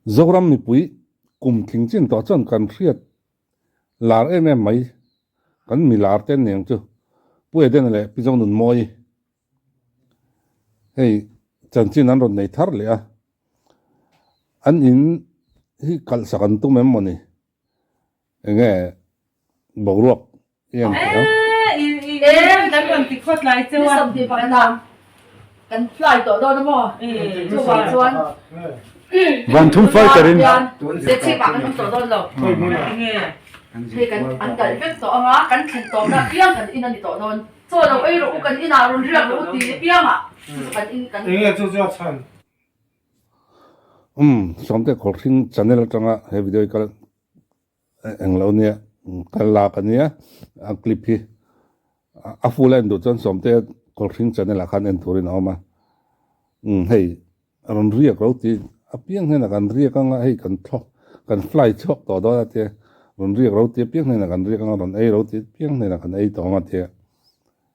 zoram mi pui kum thing chin to chon kan riat lar em mai kan mi lar ten neng chu pui den le Pi Zonunmawii hei chan chin an ron nei thar le a an in hi kal sakan tu mem moni enge boruak yang dan kan tikot lai chu a thì phải làm cần fly tổ đôi đúng không? Chú bảo chuan. 125 tarin Sẽ chỉ bảo cái tổ đôi rồi. Thì anh cần biết tổ ngã cần chỉnh tổ là biếng cần in anh tổ đôi. Cho đâu ấy rồi cần in nào rồi riêng rồi thì biếng à. Cần in cần. 이게 저저 참. somte khorthing channel tanga he video kal englo nia kala kania a clip hi a full end do chon somte khorthing channel a khan en turin awma hei ron ria ko ti a piang hena kan ria kanga hei kan tho kan fly chok to do te ron ria ro ti piang hena kan ria kanga ron ei ro ti piang hena kan ei to nga te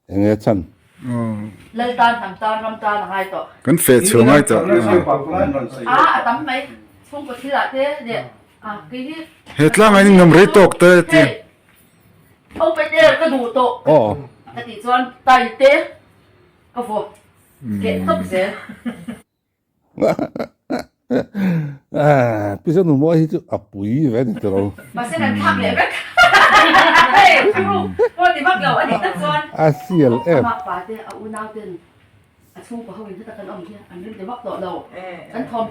enge chan Lên tan thằng tan năm tan là hai tổ. Kan fe chu ngai cha Tắm mấy không có thi lại thế nè. Cái hetla ngai ngam re tok te ti ông phải đeo cái đủ tổ. Cái tí chuan tay té cái vụ kẹt tóc dễ. Pi Zonunmawii chu a pui ve ni tro Mà sẽ làm thằng lẽ đấy. Con thì bắt đầu anh đi tất con. a CLF Mặc phải thế ở u nào tiền. Chung của hậu ta cần ông kia, anh đứng để bắt tổ đầu. Anh thom.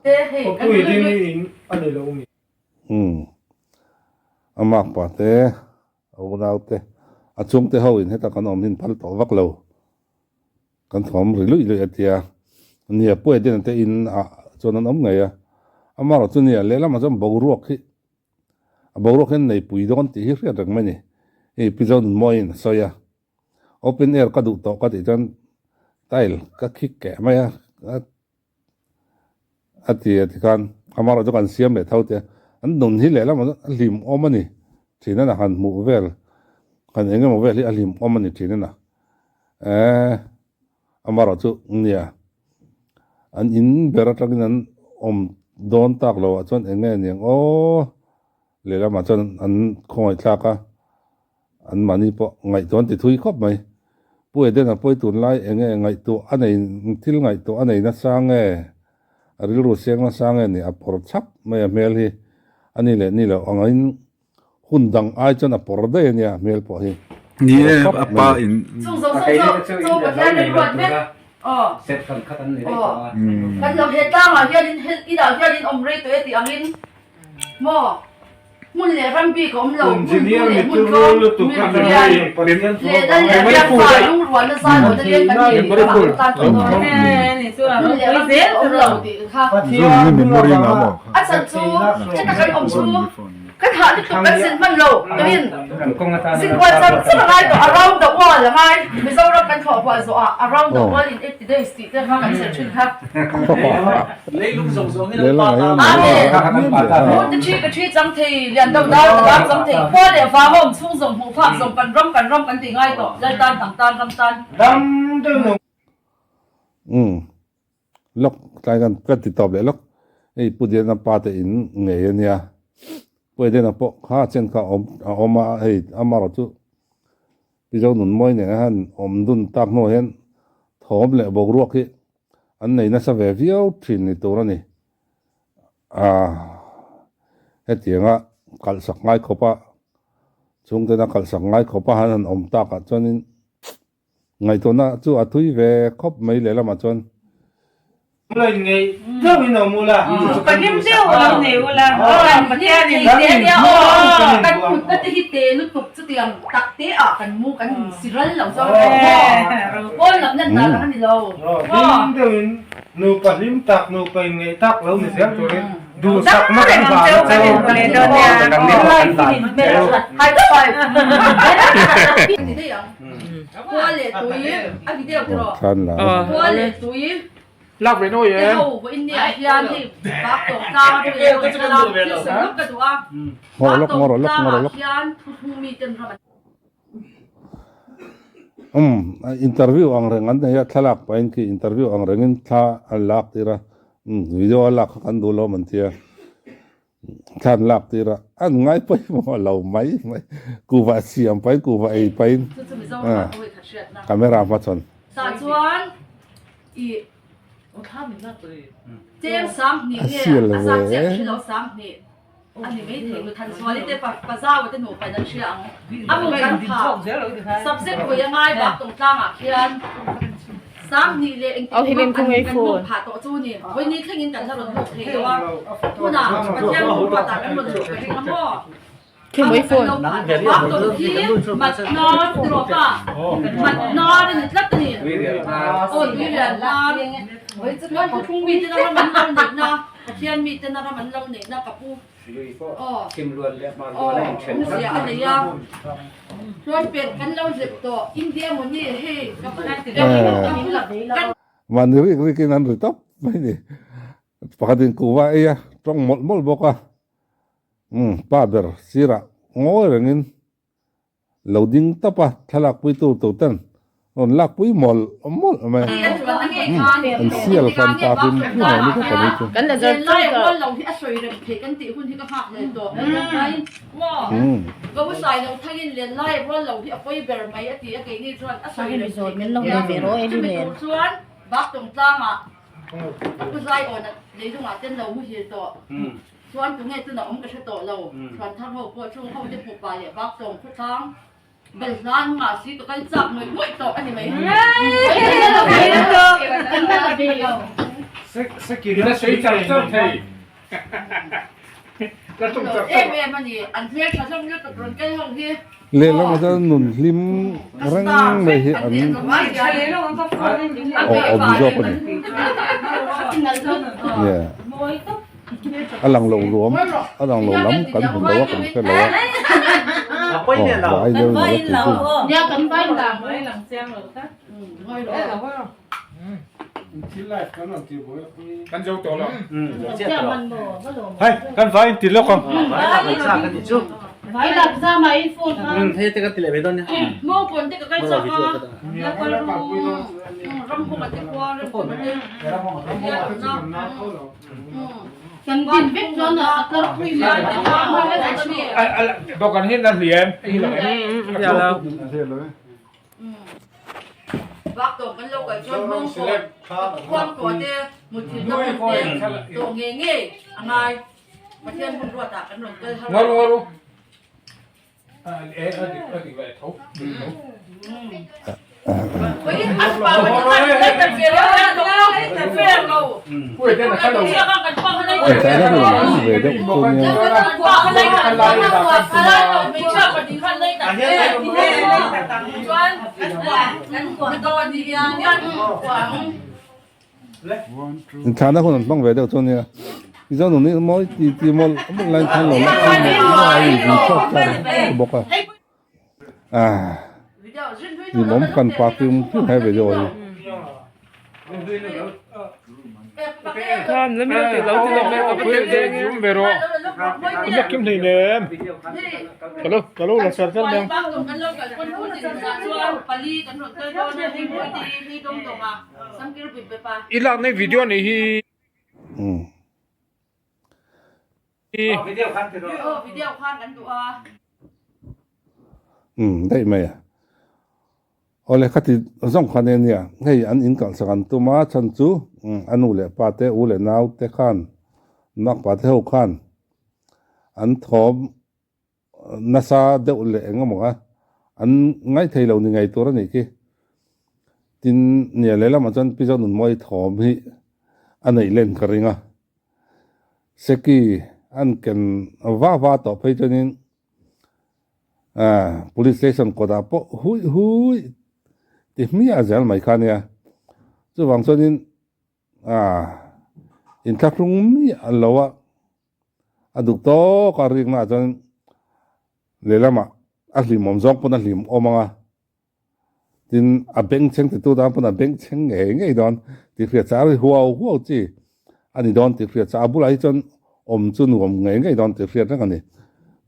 Thế thì 또 이름이 안에 나오니. amak pa te awnaw te achung te hoin heta kan om hin phal to vak lo kan thom rilui le atia nia pui den te in a chon an om ngai a amaro chu nia le lama jam boruak hi a boruak hen nei pui don ti hi riat rang mani e Pi Zonunmawii soya open air ka du to ka ti jan tile ka khik ke maya atia ti kan amaro jo kan siam le thau te an nun hi le lama lim omani thina na han mu vel kan enge mo vel hi alim omani thina na amaro chu nia an in beratagin an om don tak lo chon enge niang o le lama chon an khoi thlaka an mani po ngai ton ti thui khop mai pui den a poi tun lai enge ngai tu anei thil ngai tu anei na sange aril ru siang na sange ni a por chap mai a mel hi ani le ni lo angain hundang ai chon a por de nia mel po hi ni apa in chung một thiên lên quật biết. Set phần khát ăn này đấy. Cái dòng hết tang à, hiện đạo hiện ông rây tới thì ông in. Mò. Muốn lẽ văn bi của ông lầu. 인지니어 밑으로 또 가는 거는 lẽ đây là việc phải đúng ruột nó sai rồi đây cái gì mà ta cho nó. ni chu a Muốn lẽ văn bi của ông lầu thì khác. zoom ni memory na mo Anh sẵn chú, chắc là cái ông chú. Cái hạ tiếp tục cái xin văn lầu, tôi in. Xin quan sát rất là ngay tổ around the world là ngay. Bây giờ nó cần thọ quả rồi around the world in 80 days thì cái khác cần sẽ chuyên khác. Lấy lúc rồng rồng cái le la Muốn cái chi chẳng thì liền đầu đau đau chẳng thì qua để phá hồng chung rồng hùng phạm rồng cần thì ngay tổ lên tan thẳng tan tâm tan. 남들은 lok tai kan pet ti top le lok ei pudien na pa te in nge nia pui den a po kha chen kha oma hei amaro chu Pi Zonunmawii ne han om dun tak no hen thom le bok ruak hi an nei na sa ve viau thin ni tur ani hetianga kal sak ngai khopa chung te na kal sak ngai khopa han om tak a chonin ngai to na chu a thui ve khop mai le lama chon 몰라 이게 저기 너무 몰라. kan nim deu la ne wala Cái gì thế nhá, cái gì thế lúc tục chút tiền tắc tế ở cần mua cái xì rắn lẩu cho ôi ngập nhân là cái gì lâu 남들은 누가 힘딱 누가 이게 딱 나오는 셈 저래. du sak ma kan ba hai cái bài cái gì đấy qua lệ túi anh video rồi khan la qua lệ túi lắc về nồi cái hầu của India thì bác tổ cao thì đều cái là cái sự lúc cái đồ ăn ngoro lok interview ang rengan ya thalak pain ki interview ang rengin tha alak tira video lạc kan du lo man tia than lạc tira an ngai pai mo lo mai ku va siam pai ku va ei pai 这是比较好会看选那。 camera ma chon 打转一。我看你那对，这样3年呢，3年去了3年。อันนี้ไม่ถึงทันสวนนี่แต่ภาษาว่าจะหนูไปนั่นเชียงอ่ะมึงกันผ่า subject คุยยังไงบักตรงกลางอ่ะเขียน3นี่เลยเอาที่เป็นคงไอโฟนผ่าตัวจูนี่วันนี้แค่ยินกันถ้าเราถูกเทว่าทุน่ะประเทศรู้ว่าต่างกันหมดเลยไปทั้งหมดคงไอโฟนบักตัวที่มัดนอนตัวป่ะมัดนอนนี่ลักนี่โอ้ยวิเรียนนอนเฮ้ยจะมันคงมีแต่ละมันลงเด็กนะเขียนมีแต่ละมันลงเด็กนะกับผู้คิมล้วนแล้วมาล้วนแล้วเช่นเสียอะไรยังชวนเปลี่ยนกันเราเจ็บตัวอินเดียมันนี่เฮ้กับนั่นเดี๋ยวนี้หลับนี้แล้ว man ri kin an ri top mai ni pakhatin ku wa ya tong mol boka pader sira ngoi rangin loading tapa thalak pui tu tan on lak pui mol mai an sial kan ta pin ni ni ka ni chu กันแต่จะไล่ว่าเราที่อสวยเรื่องเทกันติหุ่นที่ก็หักเลยตัวไอ้ไอ้ว่าก็ว่าใส่เราทั้งยินเรียนไล่ว่าเราที่เอาไปเบอร์ไม่อติอเกนี่ส่วนอสวยเรื่องส่วนมันลงในเบอร์เอลิเมนส่วนบักตรงกลางอ่ะก็ใส่อ่อนในตรงอ่ะเต้นเราไม่เห็นตัวส่วนตรงนี้ตัวเราไม่ใช่ตัวเราส่วนถ้าเราปวดช่วงเขาจะปวดไปเนี่ยบักตรงทุกครั้งเป็นร้านมาสิก็กันจับหน่อยไม่ต่ออันนี้ไหมSekiranya saya cakap em anh gì anh thuê cho xong nhất tập cái không kia le la ma chan nun lim rang mai hi an o bizo ko ni yeah alang lo ruom alang lo lam kan hun lo kan ke lo Quay này là ai đâu vay lo lẩu, nhà cần vay là vay làm xem rồi khác, ngồi vay đó lẩu phải không? kan jauh tolong. nhà mình bò có đồ Hai, kan fine tilok kan. Phải làm cái gì chứ? phải làm sao mà iPhone Thế cái tỷ lệ về đâu nhá? mua quần thì cái sao ha là con rong không mà cái qua rong không mà cần tiền biết cho nó tao quy mà Bukan hin dan lian. Dạ đâu? bác tổ cái lâu cái cho mông của quan của thế một chuyện đâu một tiền tổ nghề anh ai mà thiên không đùa tạ cái nồi cây Ngồi ngồi. với anh bảo với anh lấy tập về đó tập về đâu Ui, đây là cái đầu. chưa có cần quan lấy ai sai đó là về đâu ko ni quan lấy cần quan lấy mình chưa có đi quan lấy tập về quan cái đồ gì nhân quảng thana ko nan bang ve đâu chon ni bizo nun ni mo ti mol mo lan than lo la ai ni chok ta boka ni mom kan pa kim hai ve jo Kan, lami lang tilaw mẹ có quên để zoom về rồi. Không kim thì nè. Kalau là sợ chân đang. Ilang này video này hi. Video kan thì rồi. Video kan kan tụi đây mày à ole khati zong khane nia hei an in kal sakan tuma chan chu anu le pa te u le nau te khan nak pa te ho khan an thom nasa de u le engamonga an ngai theilo ni ngai tora ni ki tin nia le lama chan pi zonun moi thom hi anei len karinga seki an ken va to phei chanin police station ko da po hui thì mi à giờ mày khăn nha chứ vàng cho nên in các rung mi à lâu à đục to cả riêng mà cho nên lấy làm à lim mồm gió cũng lim ôm à tin à beng cheng thì tôi đã cũng beng cheng nghe đón thì phía trái huao chi anh đón thì phía trái bù lại cho chun nghe đón thì phía trái cái này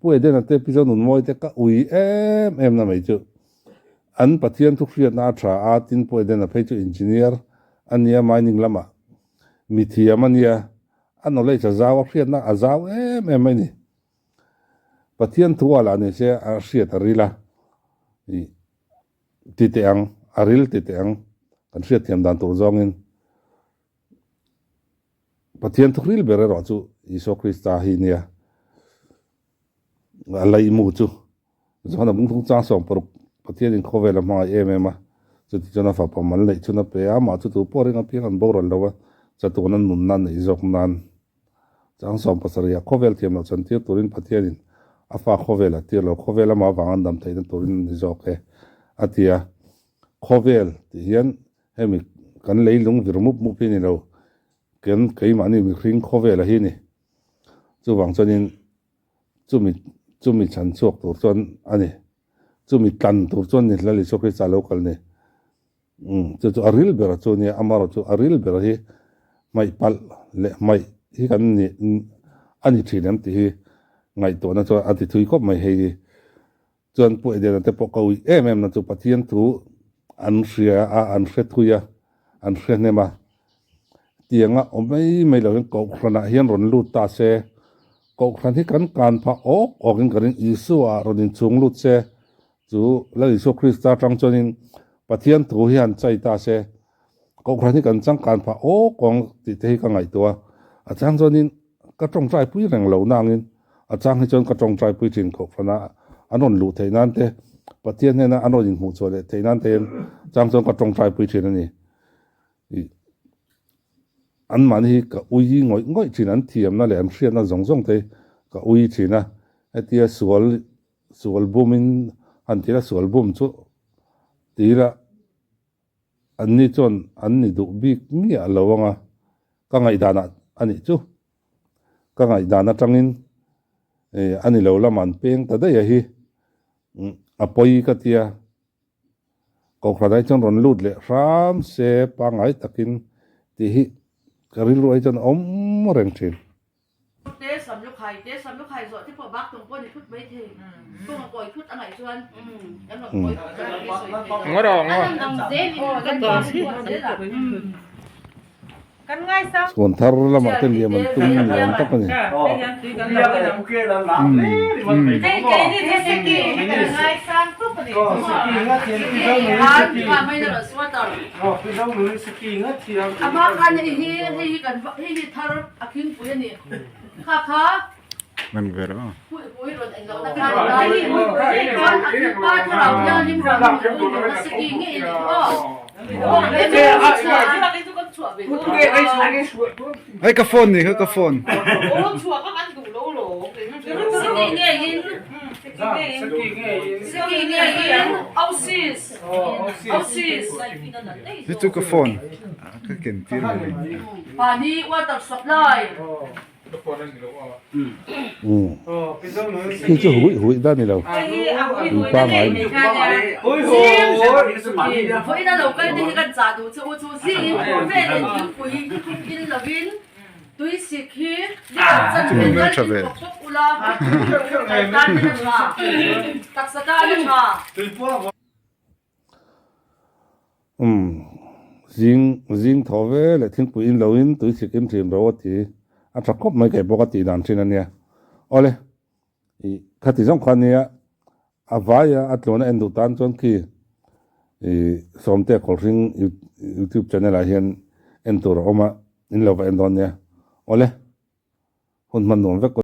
bữa đây là tới bây giờ nụ môi tới cả ui em là mấy chứ anh bắt thiên thuộc phiệt na tra tin poi den a phe chu engineer ania mining lama mi thiam ania an ole cha zaw hriat na a zaw em mai ni pathian thu ala ni se a hriat a rila i ti te ang aril ti te ang kan hriat thiam dan tur zongin pathian thu ril bere ro chu iso krista hi nia alai mu chu zona bung thung chang som por pathian in khovel ma em chu ti chona fa pamal lei chuna pe ama chu tu poring a piang an boral lawa cha tu nan nun nan nei zok nan chang som pasaria khovel thiam lo chan tir turin pathian in afa khovela tir lo khovela ma wangan dam thai turin ni zok e atia khovel ti hian hemi kan leilung virmup mu pin lo ken kei mani mi ring khovela hi ni chu wang chonin chumi chan chuak tur chon ani chumi tlan tur chon ni hlali chokri cha local ni chu aril bera chu ni amaro chu aril bera hi mai pal le mai hi kan ni ani thinem ti hi ngai to na chu ati thui khop mai hei chuan pu de na te po ko em na chu pathian thu an hria a an hre thuya an hre ne ma tianga omai lo ko khana hian ron lu ta se ko khan hi kan pha okin karin isu a ronin chung lut se chu la isu krista tang chonin pathian thu hian chai ta se ko khan hi kan chang kan pha kong ti te ka ngai to a chang chonin ka tong trai pui reng lo nangin a chang hi chon ka tong trai pui tin ko khana anon lu theinan te pathian ne na anon in hu chole theinan te chang chon ka tong trai pui thin ani an man hi ka ui ngoi thin an thiam na le an hriat na zong te ka ui thina atia sual bumin an tira sual bum chu tira an ni chon an ni du bik mi a lawanga ka ngai dana ani chu ka ngai dana tangin ani lo laman peng ta da hi apoi ka tia ko khradai chon ron lut le ram se pa ngai takin ti hi karil roi chon reng thin tế sắm lúc hai rồi thì bỏ bác tùng quân thì chút mấy thì tung mà còi chút ăn ngày xuân em là còi ngó đỏ ngó Kan ngay sao? còn thar la ma ten liam an tum liam tak ani Cái này thế sẽ kì, ngay sang tốt này. mà mấy đứa xóa tao mà anh hi cần hi thar akin puya ni kha Man vero. puy rồi anh gọi là cái này con akin pa thar ya lim ra nó sẽ kì nghe ni Ai ka phone ni, ka phone. Ni tu ka phone. Ka ken tir ni. Pani water supply. khi chu hui da ni lo pa ngai Với nó đầu cái thì cái giá đủ chú gì về đến những quý in là vin túi xịt khí chân bên chân bọc ula tan lên mà tắc sa ta lên mà zing tho ve le thing pu in lo in tui sik im thim ro ti a tra khop mai ke boka ti dan thin ania ole I khati jong khan nia avaya atlona endu tan chon ki somte kol ring YouTube channel a hian entur oma in lo va endon nia ole hun man don ve